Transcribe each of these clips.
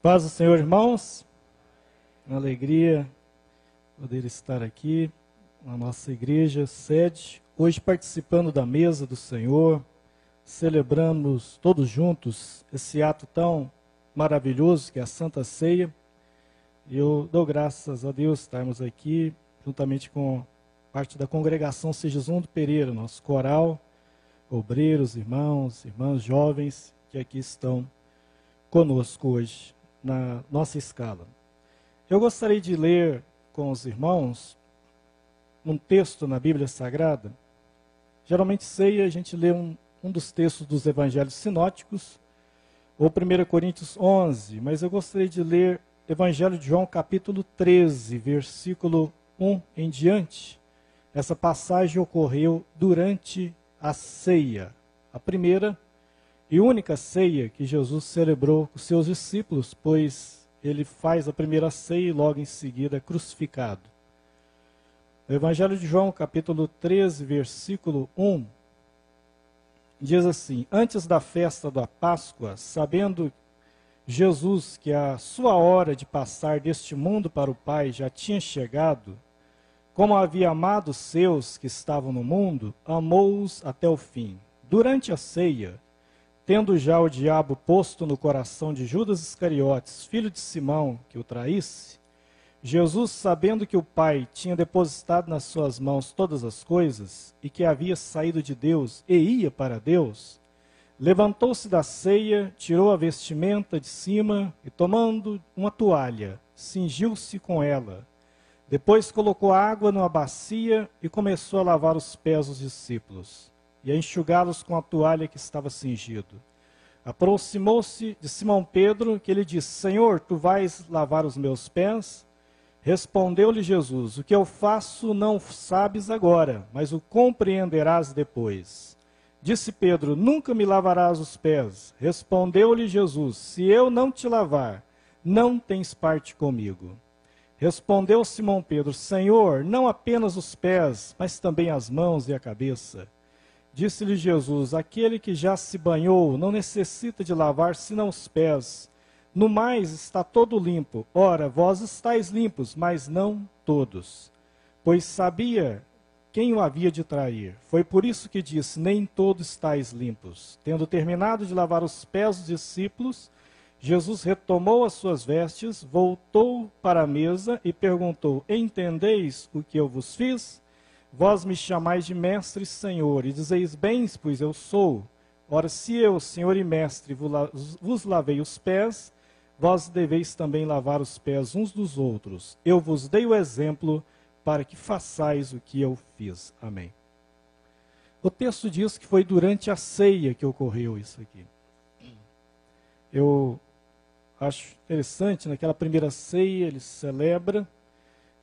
Paz do Senhor, irmãos. Uma alegria poder estar aqui na nossa igreja sede, hoje participando da mesa do Senhor, celebramos todos juntos esse ato tão maravilhoso que é a Santa Ceia. E eu dou graças a Deus estarmos aqui, juntamente com parte da congregação Sigismundo Pereira, nosso coral, obreiros, irmãos, irmãs jovens que aqui estão conosco hoje, na nossa escala. Eu gostaria de ler com os irmãos um texto na Bíblia Sagrada. Geralmente ceia, a gente lê um dos textos dos evangelhos sinóticos, ou 1 Coríntios 11, mas eu gostaria de ler Evangelho de João, capítulo 13, versículo 1 em diante. Essa passagem ocorreu durante a ceia, a primeira e única ceia que Jesus celebrou com seus discípulos, pois ele faz a primeira ceia e logo em seguida é crucificado. O Evangelho de João, capítulo 13, versículo 1, diz assim: Antes da festa da Páscoa, sabendo Jesus que a sua hora de passar deste mundo para o Pai já tinha chegado, como havia amado os seus que estavam no mundo, amou-os até o fim. Durante a ceia, tendo já o diabo posto no coração de Judas Iscariotes, filho de Simão, que o traísse, Jesus, sabendo que o Pai tinha depositado nas suas mãos todas as coisas, e que havia saído de Deus e ia para Deus, levantou-se da ceia, tirou a vestimenta de cima e, tomando uma toalha, cingiu-se com ela. Depois colocou água numa bacia e começou a lavar os pés dos discípulos e a enxugá-los com a toalha que estava cingido. Aproximou-se de Simão Pedro, que lhe disse: Senhor, tu vais lavar os meus pés? Respondeu-lhe Jesus: O que eu faço não sabes agora, mas o compreenderás depois. Disse Pedro: Nunca me lavarás os pés. Respondeu-lhe Jesus: Se eu não te lavar, não tens parte comigo. Respondeu Simão Pedro: Senhor, não apenas os pés, mas também as mãos e a cabeça. Disse-lhe Jesus: Aquele que já se banhou não necessita de lavar senão os pés. No mais está todo limpo. Ora, vós estáis limpos, mas não todos. Pois sabia quem o havia de trair. Foi por isso que disse: Nem todos estáis limpos. Tendo terminado de lavar os pés dos discípulos, Jesus retomou as suas vestes, voltou para a mesa e perguntou: Entendeis o que eu vos fiz? Vós me chamais de mestre e senhor, e dizeis bem, pois eu sou. Ora, se eu, senhor e mestre, vos lavei os pés, vós deveis também lavar os pés uns dos outros. Eu vos dei o exemplo para que façais o que eu fiz. Amém. O texto diz que foi durante a ceia que ocorreu isso aqui. Eu acho interessante, naquela primeira ceia ele celebra,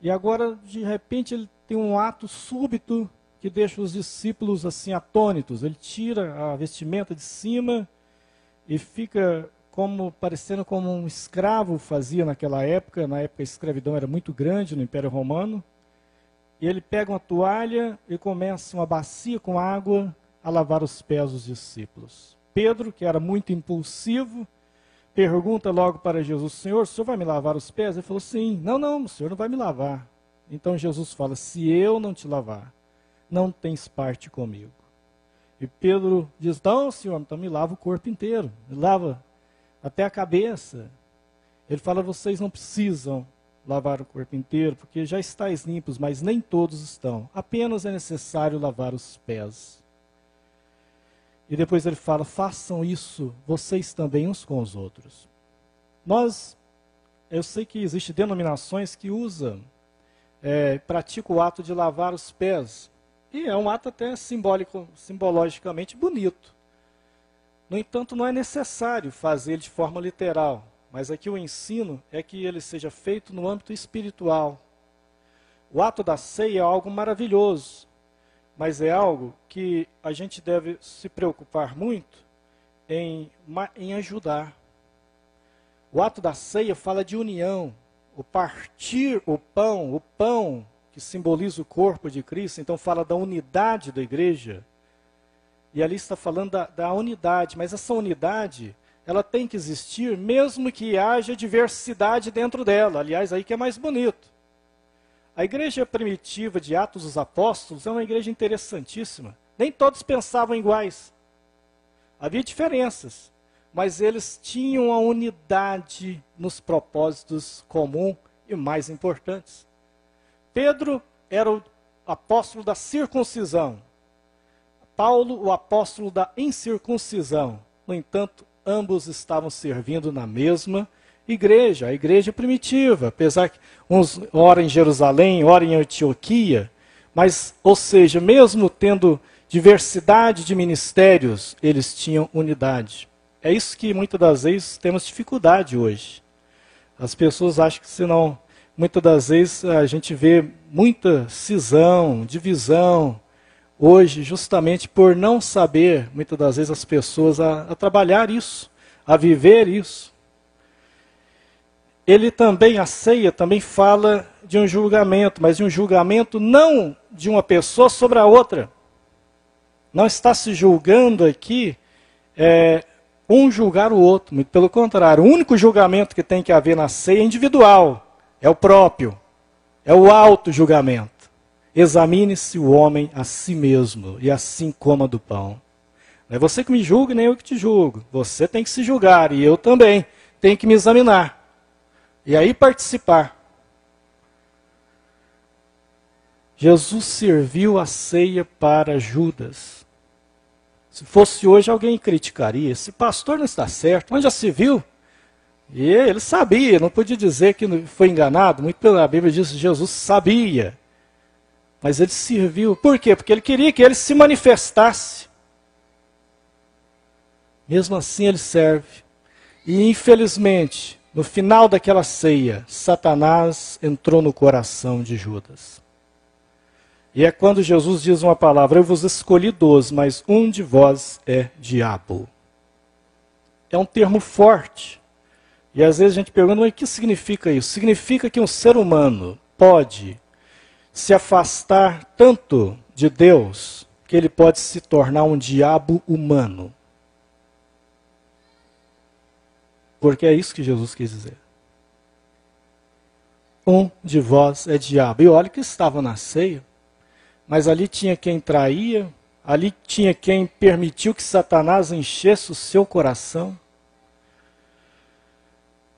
e agora, de repente, ele tem um ato súbito que deixa os discípulos assim atônitos. Ele tira a vestimenta de cima e fica parecendo como um escravo fazia naquela época. Na época a escravidão era muito grande no Império Romano. E ele pega uma toalha e começa uma bacia com água a lavar os pés dos discípulos. Pedro, que era muito impulsivo, pergunta logo para Jesus: Senhor, o senhor vai me lavar os pés? Ele falou: sim. Não, o senhor não vai me lavar. Então Jesus fala: se eu não te lavar, não tens parte comigo. E Pedro diz: não, senhor, então me lava o corpo inteiro, me lava até a cabeça. Ele fala: vocês não precisam lavar o corpo inteiro, porque já estáis limpos, mas nem todos estão. Apenas é necessário lavar os pés. E depois ele fala: façam isso vocês também uns com os outros. Eu sei que existem denominações que praticam o ato de lavar os pés. E é um ato até simbologicamente bonito. No entanto, não é necessário fazer ele de forma literal. Mas aqui o ensino é que ele seja feito no âmbito espiritual. O ato da ceia é algo maravilhoso, mas é algo que a gente deve se preocupar muito em ajudar. O ato da ceia fala de união. O partir o pão que simboliza o corpo de Cristo, então fala da unidade da igreja. E ali está falando da unidade, mas essa unidade ela tem que existir mesmo que haja diversidade dentro dela. Aliás, aí que é mais bonito. A igreja primitiva de Atos dos Apóstolos é uma igreja interessantíssima. Nem todos pensavam iguais. Havia diferenças, mas eles tinham a unidade nos propósitos comuns e mais importantes. Pedro era o apóstolo da circuncisão. Paulo, o apóstolo da incircuncisão. No entanto, ambos estavam servindo na mesma igreja, a igreja primitiva. Apesar que uns ora em Jerusalém, ora em Antioquia, mas, ou seja, mesmo tendo diversidade de ministérios, eles tinham unidade. É isso que muitas das vezes temos dificuldade hoje. As pessoas acham que senão, muitas das vezes a gente vê muita cisão, divisão, hoje, justamente por não saber, muitas das vezes, as pessoas a trabalhar isso, a viver isso. Ele também, a ceia, também fala de um julgamento, mas de um julgamento não de uma pessoa sobre a outra. Não está se julgando aqui um julgar o outro, muito pelo contrário. O único julgamento que tem que haver na ceia é individual, é o próprio, é o auto-julgamento. Examine-se o homem a si mesmo, e assim coma do pão. Não é você que me julga, nem eu que te julgo. Você tem que se julgar, e eu também tenho que me examinar. E aí participar. Jesus serviu a ceia para Judas. Se fosse hoje, alguém criticaria. Esse pastor não está certo, mas já se viu. E ele sabia, não podia dizer que foi enganado. Muito pela Bíblia diz que Jesus sabia. Mas ele serviu. Por quê? Porque ele queria que ele se manifestasse. Mesmo assim ele serve. E infelizmente, no final daquela ceia, Satanás entrou no coração de Judas. E é quando Jesus diz uma palavra: eu vos escolhi 12, mas um de vós é diabo. É um termo forte. E às vezes a gente pergunta, mas o que significa isso? Significa que um ser humano pode se afastar tanto de Deus que ele pode se tornar um diabo humano. Porque é isso que Jesus quis dizer. Um de vós é diabo. E olha que estava na ceia, mas ali tinha quem traía, ali tinha quem permitiu que Satanás enchesse o seu coração.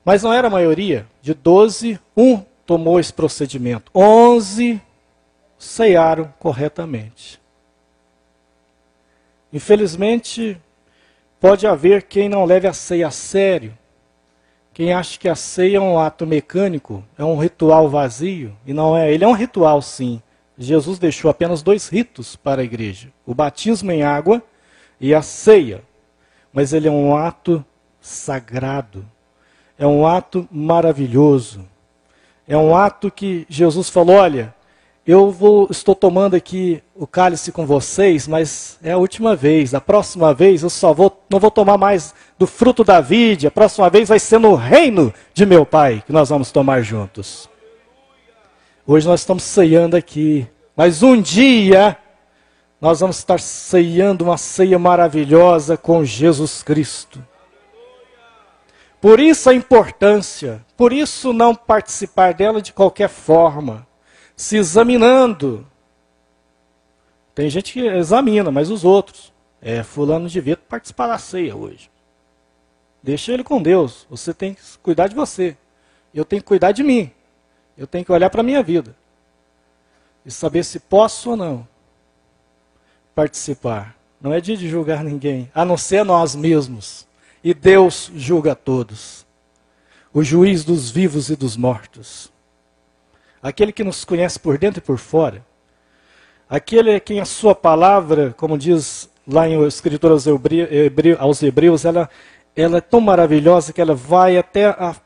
Mas não era a maioria. De 12, um tomou esse procedimento. 11 ceiaram corretamente. Infelizmente, pode haver quem não leve a ceia a sério. Quem acha que a ceia é um ato mecânico, é um ritual vazio, e não é. Ele é um ritual, sim. Jesus deixou apenas 2 ritos para a igreja: o batismo em água e a ceia. Mas ele é um ato sagrado, é um ato maravilhoso, é um ato que Jesus falou: olha, estou tomando aqui o cálice com vocês, mas é a última vez. A próxima vez eu não vou tomar mais do fruto da vide. A próxima vez vai ser no reino de meu Pai que nós vamos tomar juntos. Hoje nós estamos ceiando aqui, mas um dia nós vamos estar ceiando uma ceia maravilhosa com Jesus Cristo. Por isso a importância, por isso não participar dela de qualquer forma. Se examinando. Tem gente que examina, mas os outros. Fulano devia participar da ceia hoje. Deixa ele com Deus. Você tem que cuidar de você. Eu tenho que cuidar de mim. Eu tenho que olhar para a minha vida. E saber se posso ou não participar. Não é dia de julgar ninguém, a não ser nós mesmos. E Deus julga a todos. O juiz dos vivos e dos mortos. Aquele que nos conhece por dentro e por fora. Aquele a quem a sua palavra, como diz lá em o escritor aos Hebreus, ela é tão maravilhosa que ela vai até a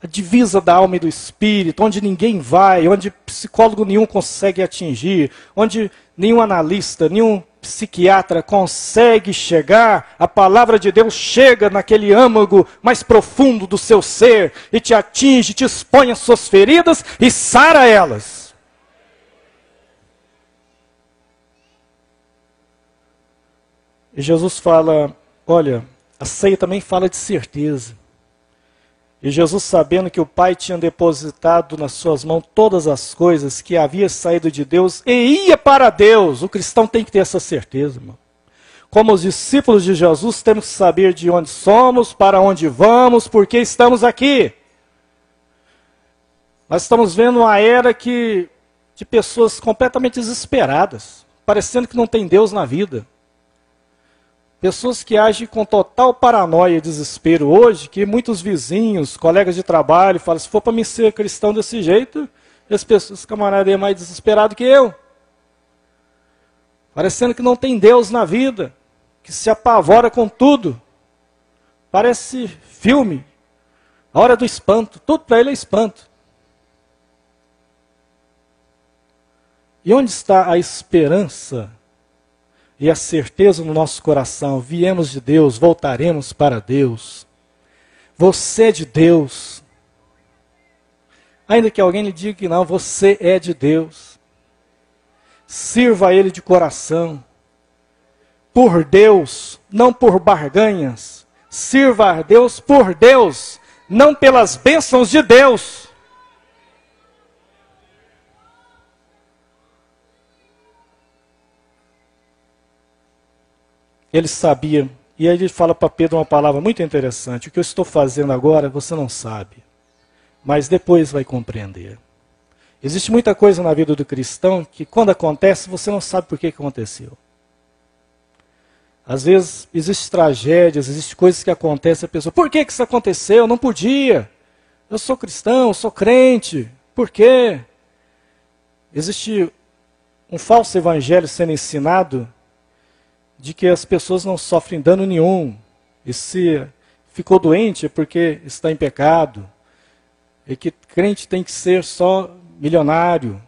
divisa da alma e do espírito, onde ninguém vai, onde psicólogo nenhum consegue atingir, onde nenhum analista, nenhum psiquiatra consegue chegar. A palavra de Deus chega naquele âmago mais profundo do seu ser e te atinge, te expõe as suas feridas e sara elas. E Jesus fala: olha, A ceia também fala de certeza. E Jesus, sabendo que o Pai tinha depositado nas suas mãos todas as coisas, que havia saído de Deus e ia para Deus. O cristão tem que ter essa certeza, irmão. Como os discípulos de Jesus, temos que saber de onde somos, para onde vamos, por que estamos aqui. Nós estamos vendo uma era de pessoas completamente desesperadas, parecendo que não tem Deus na vida. Pessoas que agem com total paranoia e desespero hoje, que muitos vizinhos, colegas de trabalho, falam, se for para mim ser cristão desse jeito, esse camarada é mais desesperado que eu. Parecendo que não tem Deus na vida, que se apavora com tudo. Parece filme, a hora do espanto, tudo para ele é espanto. E onde está a esperança e a certeza no nosso coração? Viemos de Deus, voltaremos para Deus. Você é de Deus. Ainda que alguém lhe diga que não, você é de Deus. Sirva a Ele de coração. Por Deus, não por barganhas. Sirva a Deus por Deus, não pelas bênçãos de Deus. Ele sabia, e aí ele fala para Pedro uma palavra muito interessante. O que eu estou fazendo agora, você não sabe, mas depois vai compreender. Existe muita coisa na vida do cristão que quando acontece, você não sabe por que aconteceu. Às vezes, existem tragédias, existem coisas que acontecem, a pessoa, por que isso aconteceu? Não podia. Eu sou cristão, eu sou crente. Por quê? Existe um falso evangelho sendo ensinado de que as pessoas não sofrem dano nenhum. E se ficou doente é porque está em pecado. E que crente tem que ser só milionário.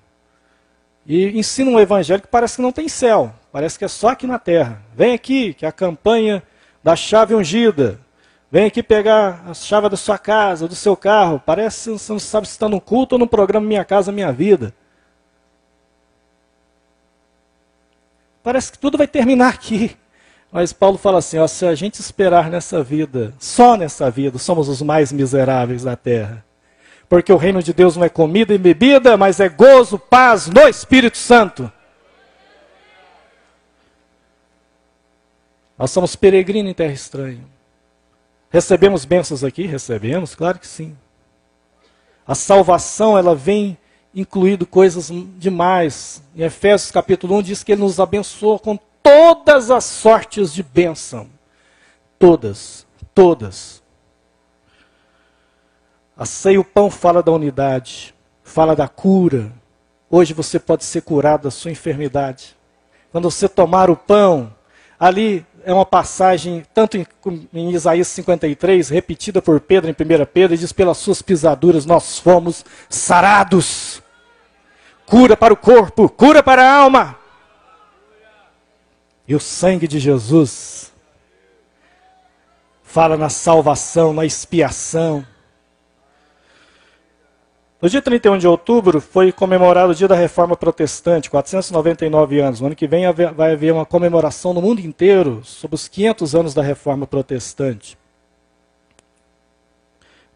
E ensina um evangelho que parece que não tem céu. Parece que é só aqui na terra. Vem aqui, que é a campanha da chave ungida. Vem aqui pegar a chave da sua casa, do seu carro. Parece que você não sabe se está no culto ou no programa Minha Casa Minha Vida. Parece que tudo vai terminar aqui. Mas Paulo fala assim, ó, se a gente esperar nessa vida, só nessa vida, somos os mais miseráveis da terra. Porque o reino de Deus não é comida e bebida, mas é gozo, paz no Espírito Santo. Nós somos peregrinos em terra estranha. Recebemos bênçãos aqui? Recebemos, claro que sim. A salvação, ela vem incluído coisas demais. Em Efésios capítulo 1 diz que Ele nos abençoou com todas as sortes de bênção. Todas, todas. A ceia e o pão fala da unidade, fala da cura. Hoje você pode ser curado da sua enfermidade. Quando você tomar o pão, ali é uma passagem, tanto em Isaías 53, repetida por Pedro em 1 Pedro, e diz, pelas suas pisaduras nós fomos sarados. Cura para o corpo, cura para a alma. E o sangue de Jesus fala na salvação, na expiação. No dia 31 de outubro foi comemorado o dia da Reforma Protestante, 499 anos. No ano que vem vai haver uma comemoração no mundo inteiro sobre os 500 anos da Reforma Protestante.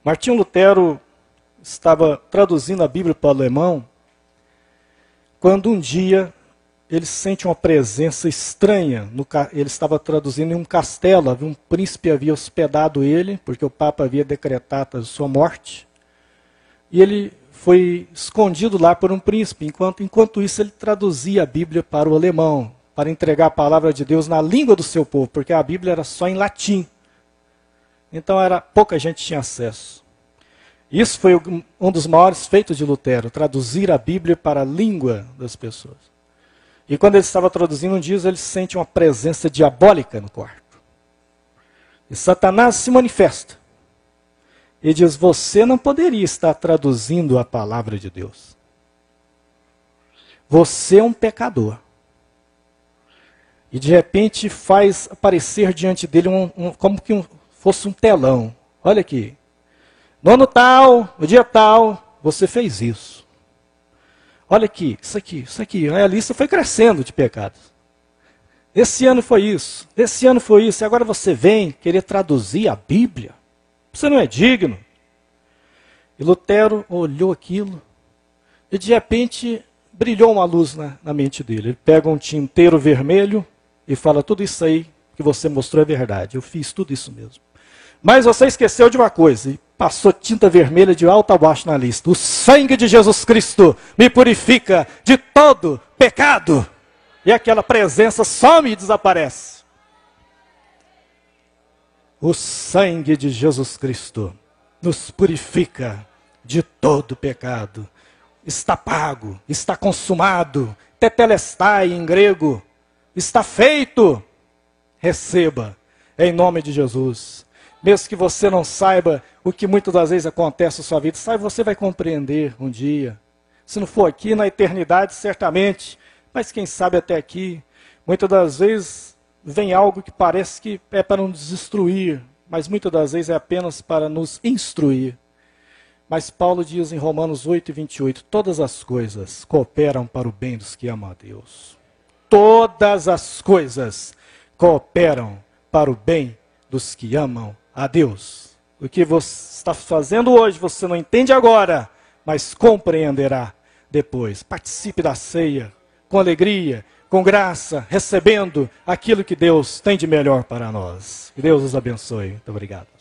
Martinho Lutero estava traduzindo a Bíblia para o alemão, quando um dia ele sente uma presença estranha. Ele estava traduzindo em um castelo, um príncipe havia hospedado ele, porque o Papa havia decretado a sua morte. E ele foi escondido lá por um príncipe. Enquanto isso, ele traduzia a Bíblia para o alemão, para entregar a palavra de Deus na língua do seu povo, porque a Bíblia era só em latim. Então pouca gente tinha acesso. Isso foi um dos maiores feitos de Lutero, traduzir a Bíblia para a língua das pessoas. E quando ele estava traduzindo um dia, ele sente uma presença diabólica no quarto. E Satanás se manifesta. E diz, você não poderia estar traduzindo a palavra de Deus. Você é um pecador. E de repente faz aparecer diante dele como que fosse um telão. Olha aqui. No ano tal, no dia tal, você fez isso. Olha aqui, isso aqui, isso aqui. Aí a lista foi crescendo de pecados. Esse ano foi isso, esse ano foi isso, e agora você vem querer traduzir a Bíblia? Você não é digno. E Lutero olhou aquilo, e de repente brilhou uma luz na mente dele. Ele pega um tinteiro vermelho e fala, tudo isso aí que você mostrou é verdade, eu fiz tudo isso mesmo. Mas você esqueceu de uma coisa, e passou tinta vermelha de alto a baixo na lista. O sangue de Jesus Cristo me purifica de todo pecado. E aquela presença some e desaparece. O sangue de Jesus Cristo nos purifica de todo pecado. Está pago, está consumado, tetelestai em grego, está feito. Receba, em nome de Jesus. Mesmo que você não saiba o que muitas das vezes acontece na sua vida, sabe, você vai compreender um dia. Se não for aqui, na eternidade, certamente, mas quem sabe até aqui. Muitas das vezes vem algo que parece que é para nos destruir, mas muitas das vezes é apenas para nos instruir. Mas Paulo diz em Romanos 8:28, todas as coisas cooperam para o bem dos que amam a Deus. Todas as coisas cooperam para o bem dos que amam a Deus. O que você está fazendo hoje, você não entende agora, mas compreenderá depois. Participe da ceia com alegria, com graça, recebendo aquilo que Deus tem de melhor para nós. Que Deus os abençoe. Muito obrigado.